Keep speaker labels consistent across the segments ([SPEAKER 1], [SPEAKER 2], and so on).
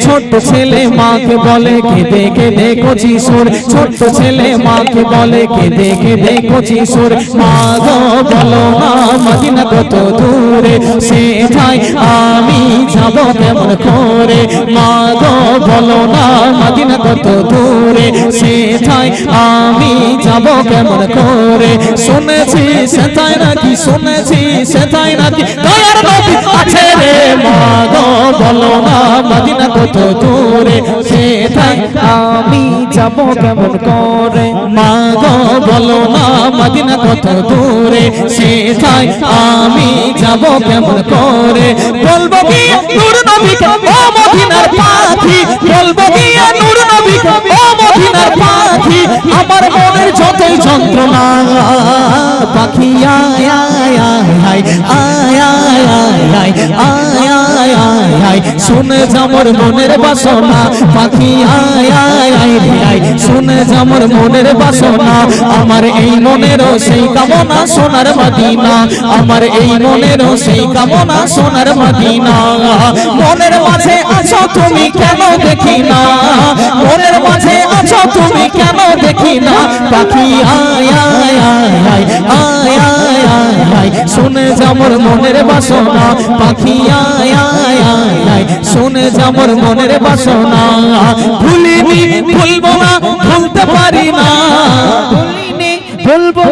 [SPEAKER 1] ছোট্ট ছেলে মাকে বলে কেঁদে কেঁদে কচি সুর, ছোট্ট ছেলে মাকে বলে কেঁদে কেঁদে কচি সুর। মা গো বলো না মদিনা কত দূরে, সেথায় আমি যাব কেমন করে। মা গো বলো না মদিনা কত দূরে, সেথায় আমি যাব কেমন করে। শুনেছি সেথায় নাকি, শুনেছি সেথায় নাকি দয়ার নবী আছে রে। মা গো বলো না মদিনা কত দূরে, সেথায় আমি যাব কেমন করে। মা গো বলো না মদিনা কত দূরে, সেথায় আমি যাব কেমন করে। বলবো কি নূর নবীকে ও মদিনার পাখি, বলবো কি নূর নবীকে ও মদিনার পাখি। আমার মনের যতই যন্ত্রণা পাখি আয় আয় আয় আয় আয় আয় আয় আয় আয়, শুনে যামর মনের বাসনা পাখি আয় আয় আয় রে আয়, শুনে যামর মনের বাসনা। আমার এই মনেরও সেই কামনা সোনার মদিনা, আমার এই মনেরও সেই কামনা সোনার মদিনা। মনের মাঝে আছো তুমি কেন দেখি না, মনের মাঝে আছো তুমি কেন দেখি না। পাখি আয় আয় আয় আয় আয় আয় আয় আয়, শুনে যামর মনের বাসনা পাখি আয় আয় আয় আয়, শুনে যামর মনের বাসনা। ভুলিনি ভুলবো না ভুলতে পারি না, ভুলিনি ভুলবো।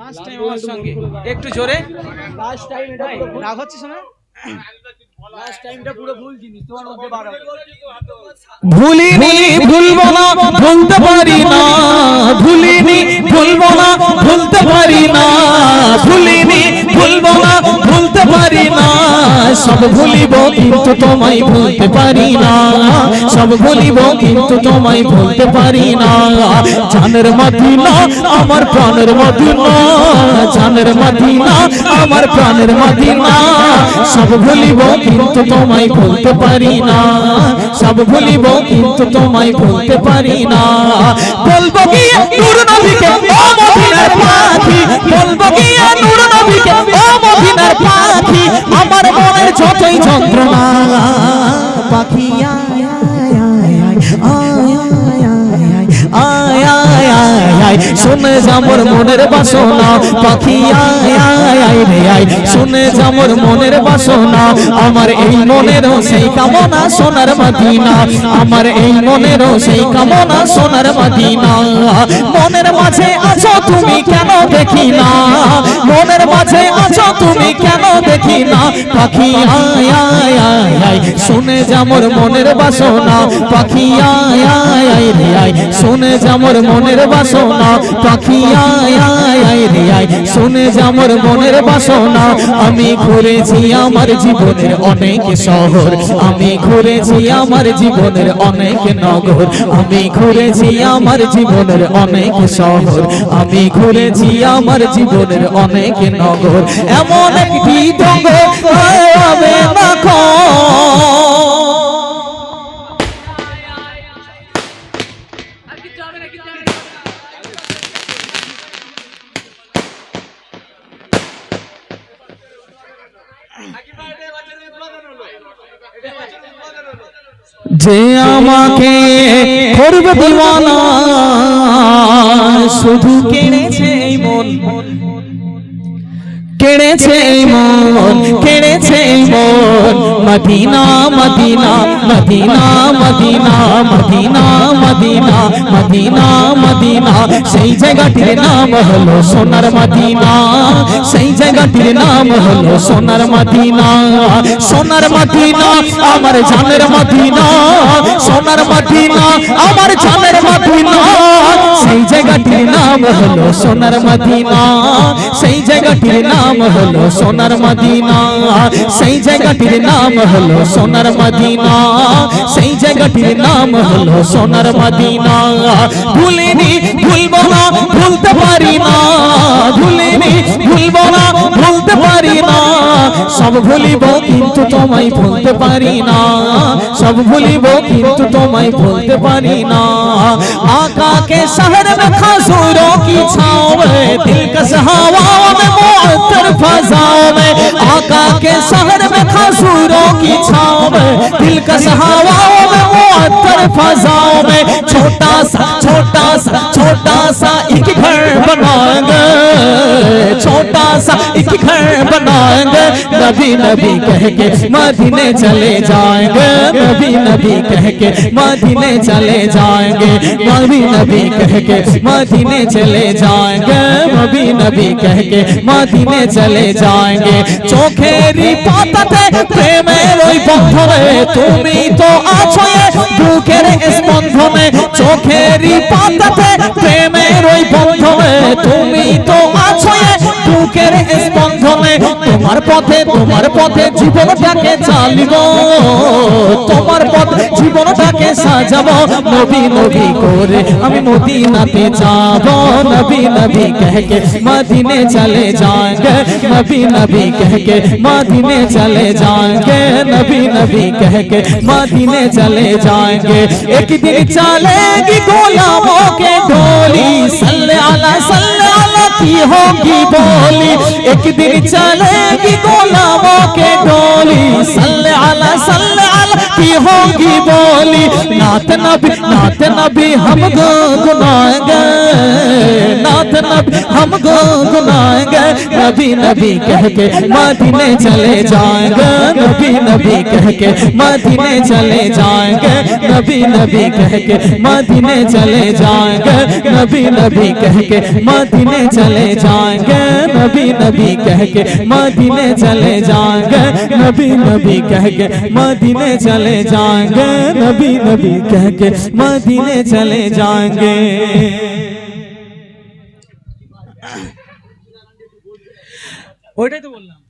[SPEAKER 1] লাস্ট টাইম আমার সঙ্গে একটু জোরে, লাস্ট টাইম এটা রাগ হচ্ছে শোনা। লাস্ট টাইমটা পুরো ভুল জিনিস তোমার মধ্যে বার হবে। ভুলিনি ভুলবো না ভুলতে পারি না, ভুলিনি ভুলবো না ভুলতে পারি না, ভুলিনি ভুলবো না ভুলতে পারি না। সব ভুলিব কিন্তু তোমায় ভুলতে পারি না, সব ভুলিব কিন্তু তোমায় ভুলতে পারি না। জানের মদিনা আমার প্রাণের মদিনা, জানের মদিনা আমার প্রাণের মদিনা। সব ভুলিব কিন্তু তোমায় ভুলতে পারি না, সব ভুলিব কিন্তু তোমায় ভুলতে পারি না। বলবো কি নূর নবীকে ও মদিনার পাখি, বলবো কি নূর নবীকে ও মদিনার পাখি। আমার মনের যতই যন্ত্রণা পাখি আয় আয় আয় আয় আয় আয় আয় আয়, শুনে যামর মনের বাসনা পাখি আয় আয় আয় রে আয়, শুনে যামর মনের বাসনা। আমার এই মনেরও সেই কামনা সোনার মদিনা, আমার এই মনেরও সেই কামনা সোনার মদিনা। মনের মাঝে আছো তুমি কেন দেখি না, মনের মাঝে আছো তুমি কেন দেখি না। পাখি আয় আয় আয় আয়, শুনে যামর মনের বাসনা পাখি আয় আয় আয় রে আয়, শুনে যামর মনের বাসনা পাখি আয় আয় আয় রে আয়, শুনে যামর মনের বাসনা। আমি ঘুরেছি আমার জীবনের অনেক শহর, আমি ঘুরেছি আমার জীবনের অনেক নগর, আমি ঘুরেছি আমার জীবনের অনেক শহর, আমি ঘুরেছি আমার জীবনের অনেক নগর। এমন একটি দঙ্গ হবে না যে আমাকে করবে দিওয়ানা, শুধু কেড়েছে মন, কেড়েছে মন, কেড়েছে মন। Medina Medina Medina Medina Medina Medina Medina Medina, সেই জায়গাটির নাম হলো সোনার মদিনা, সেই জায়গাটির নাম হলো সোনার মদিনা। সোনার মদিনা আমার জানের মদিনা, সোনার মদিনা আমার জানের মদিনা। সেই জায়গাটির নাম হলো সোনার মদিনা, সেই জায়গাটির নাম হলো সোনার মদিনা, সেই জায়গাটির নাম হলো সোনার মদিনা, সেই জায়গাটির নাম হলো সোনার মদিনা। ভুলিনি ভুলবো না ভুলতে পারি না, ভুলিনি ভুলবো না ভুলতে পারি না। সব ভুলিব কিন্তু তোমায় ভুলতে পারি না, সব ভুলিব কিন্তু তোমায় ভুলতে পারি না। आका के शहर में खजूरों की छाँव में, दिलकश हवाओं में मुअत्तर फज़ाओं में। आका के शहर में खजूरों
[SPEAKER 2] दिलकश हवाओं में मुअत्तर फजाओं में छोटा सा एक घर बनाएंगे, छोटा सा एक घर बनाएंगे, नबी नबी कह के मदीने चले जाएंगे, नबी नबी कह के मदीने चले जाएंगे, नबी नबी कह के मदीने चले जाएंगे, नबी नबी कह के मदीने चले जाएंगे। चोखेरी पाताते प्रेमेर ওই বন্ধনে তুমি তো আছো বুকের স্পন্দনে, চোখেরই পাতাতে প্রেমের ওই বন্ধনে তুমি তো আছো বুকের স্পন্দনে। তোমার পথে জীবনটাকে চালিব, তোমার পথে জীবনটাকে সাজাবো, নবী নবী করে আমি মদিনাতে যাব, নবী নবী कह के मदीने चले जाएंगे, नबी नबी कह के मदीने चले जाएंगे, नबी नबी कह के मदीने चले जाएंगे। एक दिन चलेगी गुलामों के ढोली, सल्ले अला की होगी बोली, एक दिन चलेगी गुलामों के ढोली, सल्ले अला की होगी बोली। नात नबी हम गुनगुनाएंगे, नात नबी हम गुनगुनाएंगे, नबी नबी कह के मदीने चले जाएंगे, नबी नबी कह के मदीने चले जाएंगे, नबी नबी कह के मदीने चले जाएंगे, नबी नबी कह के मदीने चले जाएंगे, नबी नबी कह के मदीने चले जाएंगे, नबी नबी कह के मदीने चले जाएंगे, नबी नबी कह के मदीने चले जाएंगे।
[SPEAKER 1] ওইটাই তো বললাম।